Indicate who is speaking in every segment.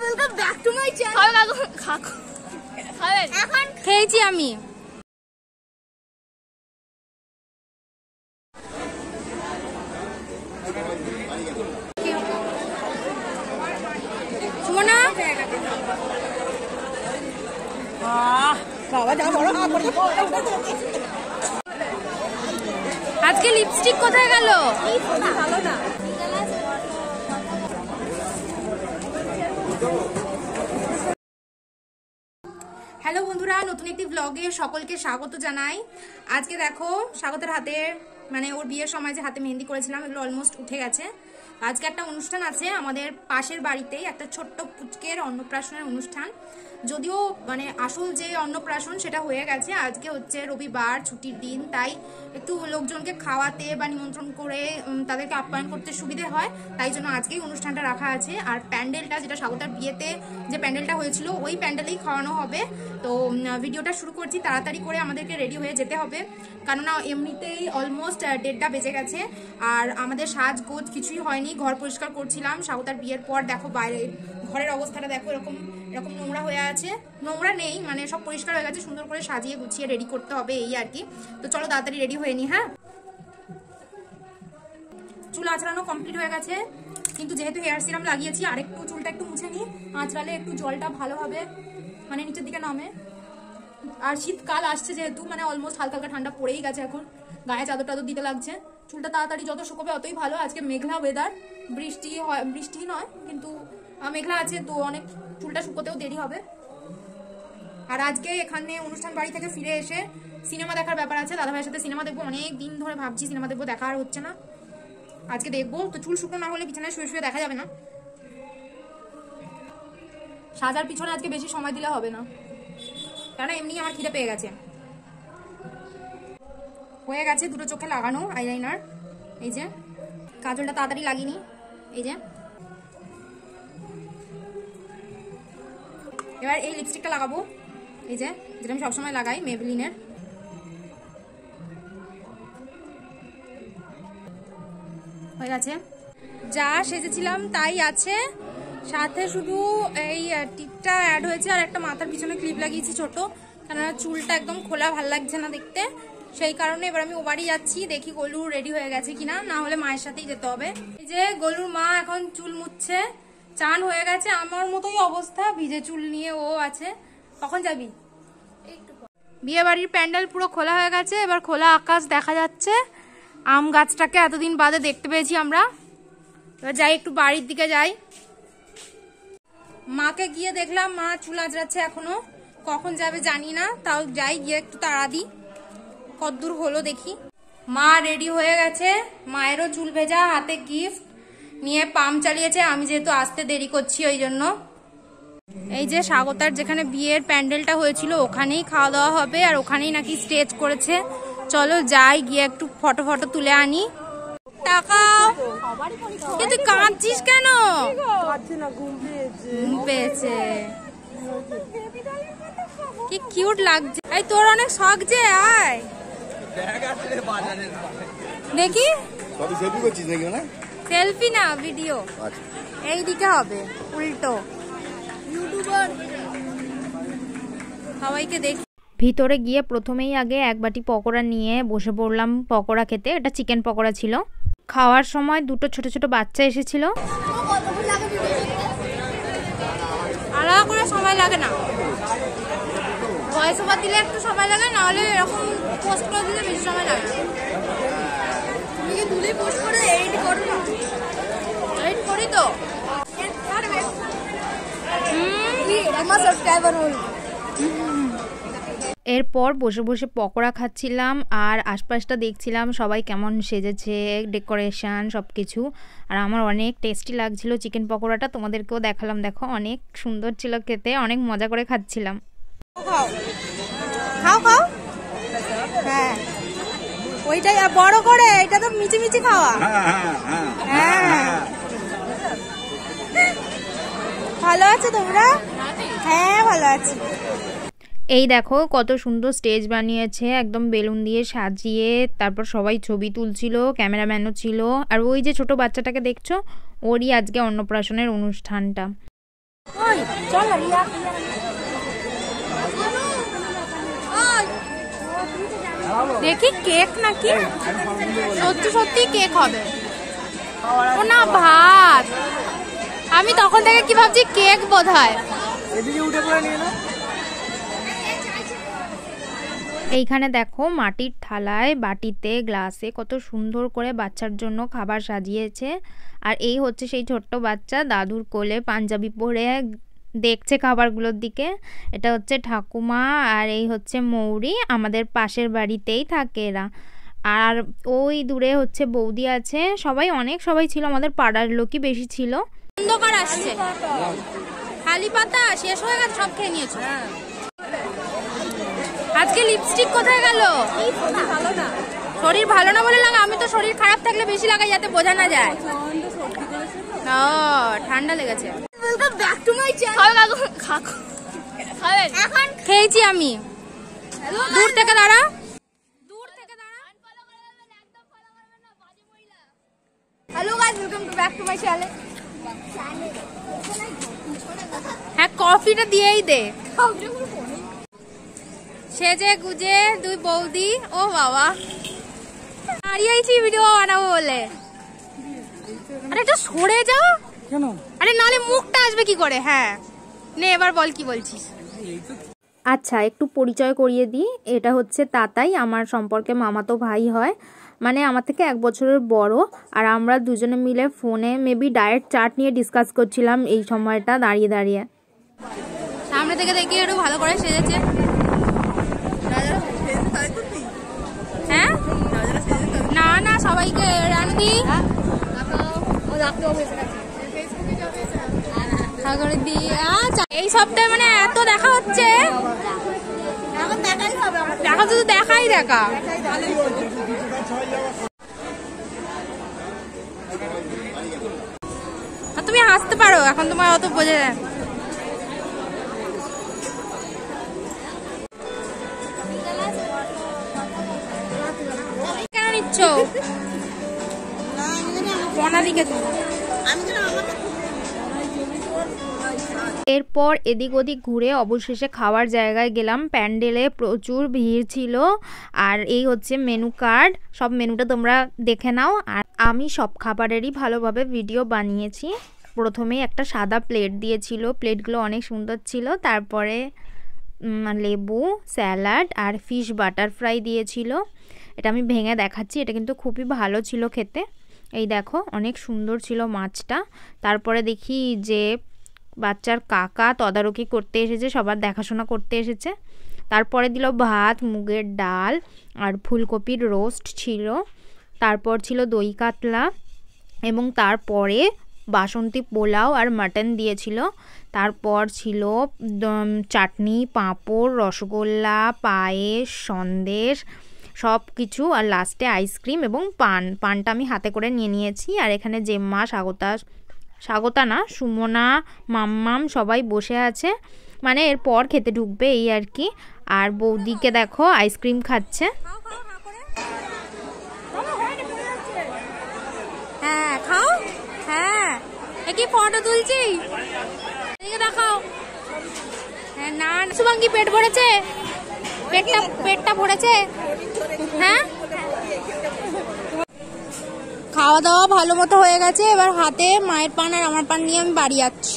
Speaker 1: Welcome back to my channel. এখন খেয়েছি আমি। সুমনা বাবা যা বড় হাত করে আজকে লিপস্টিক কোথায় গেল? ভালো না। হ্যালো বন্ধুরা, নতুন একটি ব্লগে সকলকে স্বাগত জানাই। আজকে দেখো স্বাগতের হাতে মানে ওর বিয়ের সময় যে হাতে মেহেন্দি করেছিলাম এগুলো অলমোস্ট উঠে গেছে। আজকে একটা অনুষ্ঠান আছে আমাদের পাশের বাড়িতেই, একটা ছোট্ট পুচকের অন্নপ্রাশনের অনুষ্ঠান। যদিও মানে আসল যে অন্নপ্রাশন সেটা হয়ে গেছে, আজকে হচ্ছে রবিবার ছুটির দিন, তাই একটু লোকজনকে খাওয়াতে বা নিমন্ত্রণ করে তাদেরকে আপ্যায়ন করতে সুবিধে হয়, তাই জন্য আজকেই অনুষ্ঠানটা রাখা আছে। আর প্যান্ডেলটা যেটা স্বাগতার বিয়েতে যে প্যান্ডেলটা হয়েছিল ওই প্যান্ডেলেই খাওয়ানো হবে। তো ভিডিওটা শুরু করছি, তাড়াতাড়ি করে আমাদেরকে রেডি হয়ে যেতে হবে, কেননা এমনিতেই অলমোস্ট 1:30টা বেজে গেছে। আর আমাদের সাজগোজ কিছুই হয়নি, ঘর পরিষ্কার করছিলাম স্বাগতার বিয়ের পর। দেখো বাইরে ঘরের অবস্থাটা দেখো, এরকম নোংরা হয়ে আছে। নোংরা নেই মানে সব পরিষ্কার হয়ে গেছে, সুন্দর করে সাজিয়ে গুছিয়ে রেডি করতে হবে এই আর কি। তো চলো তাড়াতাড়ি রেডি হয়ে নি। হ্যাঁ, চুল আঁচড়ানো কমপ্লিট হয়ে গেছে, কিন্তু যেহেতু হেয়ার সিরাম লাগিয়েছি আরেকটু চুলটা একটু মুছে নিই, আঁচড়ালে একটু জলটা ভালোভাবে মানে নিচের দিকে নামে। আর শীতকাল আসছে যেহেতু, মানে অলমোস্ট হালকা হালকা ঠান্ডা পড়েই গেছে, এখন গায়ে চাদর টাদর দিতে লাগছে। চুলটা তাড়াতাড়ি যত শুকোবে অতই ভালো। আজকে মেঘলা ওয়েদার, বৃষ্টি নয় কিন্তু মেঘলা আছে, তো অনেক চুলটা শুকোতেও দেরি হবে। আর আজকে এখানে অনুষ্ঠান বাড়ি থেকে ফিরে এসে সিনেমা দেখার ব্যাপার আছে, দাদাভাইয়ের সাথে সিনেমা দেখবো। অনেক দিন ধরে ভাবছি সিনেমা দেখবো, দেখা আর হচ্ছে না, আজকে দেখবো। তো চুল শুকনো না হলে বিছানায় শুয়ে শুয়ে দেখা যাবে না। সাজার পিছনে আজকে বেশি সময় দিলে হবে না, কারণ এমনি আমার খিদে পেয়ে গেছে। হয়ে গেছে দুটো চোখে লাগানো আইলাইনার, এই যে কাজলটা তাড়াতাড়ি লাগিনি, এই যে। এবার এই লিপস্টিকটা লাগাবো, এই যে যেটা আমি সবসময় লাগাই, মেবলিনের। হয়ে গেছে, যা সেজেছিলাম তাই আছে, সাথে শুধু এই টিপটা অ্যাড হয়েছে আর একটা মাথার পিছনে ক্লিপ লাগিয়েছি ছোট, কেননা চুলটা একদম খোলা ভাল লাগছে না দেখতে, সেই কারণে। এবার আমি ও বাড়ি যাচ্ছি, দেখি গোলু রেডি হয়ে গেছে কিনা, না হলে মায়ের সাথেই যেতে হবে। এই যে গোলুর মা এখন চুল মুছছে, চান হয়ে গেছে, আমার মতোই অবস্থা, ভিজে চুল নিয়ে ও আছে। কখন যাবি? বিয়ে বাড়ির প্যান্ডেল পুরো খোলা হয়ে গেছে, এবার খোলা আকাশ দেখা যাচ্ছে। আম গাছটাকে এতদিন বাদে দেখতে পেয়েছি আমরা। এবার যাই, একটু বাড়ির দিকে যাই। মাকে গিয়ে দেখলাম মা চুল আঁচড়াচ্ছে এখনো, কখন যাবে জানি না, তাও যাই, গিয়ে একটু তাড়া দিই, কতদূর হলো দেখি। মা রেডি হয়ে গেছে, মায়েরও চুল ভেজা, হাতে গিফট নিয়ে পাম্প চালিয়েছে, আমি যেহেতু আসতে দেরি করছি ওই জন্য। এই যে স্বাগতার যেখানে বিয়ের প্যান্ডেলটা হয়েছিল ওখানেই খাওয়া দাওয়া হবে, আর ওখানেই নাকি স্টেজ করেছে। চলো যাই, গিয়ে একটু ফটো তুলে আনি। টাকা তুই কাঁদছিস কেন? ঘুম পেয়েছে, কি কিউট লাগছে। এই তোর অনেক শখ যে, আয় দেখি। সেলফি না ভিডিও, এই দিকে হবে উল্টো, ইউটিউবার সবাইকে দেখি।
Speaker 2: ভিতরে গিয়ে প্রথমেই আগে এক বাটি পকোড়া নিয়ে বসে পড়লাম পকোড়া খেতে। এটা চিকেন পকোড়া ছিল। খাওয়ার সময় দুটো ছোট ছোট বাচ্চা এসেছিল।
Speaker 1: আলাদা করে সময় লাগে না, ভয়েস ওভার দিলে একটু সময় লাগে, না হলে এরকম পোস্ট করে দিলে বেশি সময় লাগে। তুমি কি দুটোই পোস্ট করে এডিট করো না? এডিট করি তো। আমার সাবস্ক্রাইবার হল।
Speaker 2: এরপর বসে বসে পকোড়া খাচ্ছিলাম আর আশপাশটা দেখছিলাম সবাই কেমন সেজেছে, ডেকোরেশন সব কিছু। আর আমার অনেক টেস্টি লাগছিল চিকেন পকোড়াটা, তোমাদেরকেও দেখালাম। দেখো অনেক সুন্দর ছিল খেতে, অনেক মজা করে খাচ্ছিলাম।
Speaker 1: খাও খাও, হ্যাঁ ওইটাই বড় করে, এটা তো মিচি মিচি খাওয়া। হ্যাঁ ভালো আছো তোমরা? হ্যাঁ ভালো আছি।
Speaker 2: এই দেখো কত সুন্দর স্টেজ বানিয়েছে, একদম বেলুন দিয়ে সাজিয়ে, তারপর সবাই ছবি তুলছিল, ক্যামেরাম্যানও ছিল। আর ওই যে ছোট বাচ্চাটাকে দেখছো, ওরই আজকে অন্নপ্রাশনের অনুষ্ঠানটা।
Speaker 1: দেখি কেক নাকি, সত্যি সত্যি কেক হবে। ও না, ভাত। আমি তখন থেকে কি ভাবছি কেক বোধহয়।
Speaker 2: এইখানে দেখো মাটির থালায়, বাটিতে, গ্লাসে কত সুন্দর করে বাচ্চার জন্য খাবার সাজিয়েছে। আর এই হচ্ছে সেই ছোট্ট বাচ্চা দাদুর কোলে পাঞ্জাবি পরে দেখছে খাবারগুলোর দিকে। এটা হচ্ছে ঠাকুমা আর এই হচ্ছে মৌরি, আমাদের পাশের বাড়িতেই থাকে এরা। আর ওই দূরে হচ্ছে বৌদি আছে। সবাই ছিল, আমাদের পাড়ার লোকই বেশি ছিল।
Speaker 1: অন্ধকার আসছে, খালি পাতা শেষ হয়ে গেছে, সব খেয়ে নিয়েছে। আজকে লিপস্টিক কোথায় গেল? শরীর ভালো না বলে লাগা? আমি তো শরীর খারাপ থাকলে বেশি লাগাই যাতে বোঝা না যায়। ও ঠান্ডা লেগেছে। খেয়েছি আমি। দূর থেকে দাঁড়া, দূর থেকে দাঁড়া। Hello guys, welcome to back to my channel. হ্যাঁ, কফিটা দিয়েই দে। সেজে গুজে দুই বৌদি, ও বাবা, দাঁড়িয়েছি ভিডিও বানাবো বলে। আরে এটা সরে যা কেন? আরে নালে মুখটা আসবে কি করে? হ্যাঁ নে, এবার বল কি বলছিস।
Speaker 2: আচ্ছা, একটু পরিচয় করিয়ে দিই। এটা হচ্ছে তাতাই, আমার সম্পর্কে মামাতো ভাই হয়, মানে আমার থেকে 1 বছরের বড়। আর আমরা দুজনে মিলে ফোনে মেবি ডায়েট চার্ট নিয়ে ডিসকাস করছিলাম এই সময়টা দাঁড়িয়ে দাঁড়িয়ে।
Speaker 1: সামনে থেকে দেখি একটু ভালো করে সেজেছে। হ্যাঁ না না, সবাইকে রানদি এই সপ্তাহে মানে এত দেখা হচ্ছে, দেখা শুধু দেখাই দেখা। তুমি হাসতে পারো এখন, তোমার অত বোঝা যায়। কেন নিচ্ছ?
Speaker 2: এরপর এদিক ওদিক ঘুরে অবশেষে খাওয়ার জায়গায় গেলাম। প্যান্ডেলে প্রচুর ভিড় ছিল। আর এই হচ্ছে মেনু কার্ড, সব মেনুটা তোমরা দেখে নাও। আর আমি সব খাবারেরই ভালোভাবে ভিডিও বানিয়েছি। প্রথমেই একটা সাদা প্লেট দিয়েছিল, প্লেটগুলো অনেক সুন্দর ছিল। তারপরে লেবু, স্যালাড আর ফিশ বাটার ফ্রাই দিয়েছিল। এটা আমি ভেঙে দেখাচ্ছি, এটা কিন্তু খুবই ভালো ছিল খেতে। এই দেখো, অনেক সুন্দর ছিল মাছটা। তারপরে দেখি যে বাচ্চার কাকা তদারকি করতে এসেছে, সবার দেখাশোনা করতে এসেছে। তারপরে দিল ভাত, মুগের ডাল আর ফুলকপির রোস্ট ছিল। তারপর ছিল দই কাতলা এবং তারপরে বাসন্তী পোলাও আর মাটন দিয়েছিল। তারপর ছিল চাটনি, পাঁপড়, রসগোল্লা, পায়েস, সন্দেশ সব কিছু। আর লাস্টে আইসক্রিম এবং পানটা আমি হাতে করে নিয়ে নিয়েছি। আর এখানে জেম্মা, স্বাগতা না, সুমনা, মাম্মাম সবাই বসে আছে, মানে এরপর খেতে ঢুকবে এই আর কি। আর বৌদিকে দেখো আইসক্রিম খাচ্ছে।
Speaker 1: হ্যাঁ খাও। হ্যাঁ কি ফটো তুলছি, দেখাও। হ্যাঁ না শুভাঙ্গি, পেট ভরেছে? পেটটা ভরেছে? হ্যাঁ, খাওয়া দাওয়া ভালো মতো হয়ে গেছে। এবার হাতে মায়ের পান আর আমার পান নিয়ে আমি বাড়ি যাচ্ছি।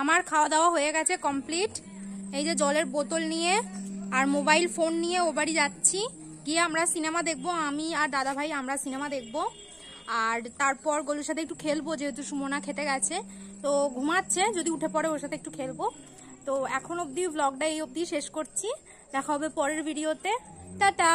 Speaker 1: আমার খাওয়া দাওয়া হয়ে গেছে কমপ্লিট। এই যে জলের বোতল নিয়ে আর মোবাইল ফোন নিয়ে ও বাড়ি যাচ্ছি, গিয়ে আমরা সিনেমা দেখবো। আমি আর দাদা ভাই আমরা সিনেমা দেখবো। আর তারপর গোলুর সাথে একটু খেলবো, যেহেতু সুমনা খেতে গেছে, তো ঘুমাচ্ছে, যদি উঠে পড়ে ওর সাথে একটু খেলবো। তো এখন অবধি ব্লগটা এই অবধি শেষ করছি। দেখা হবে পরের ভিডিওতে। টাটা।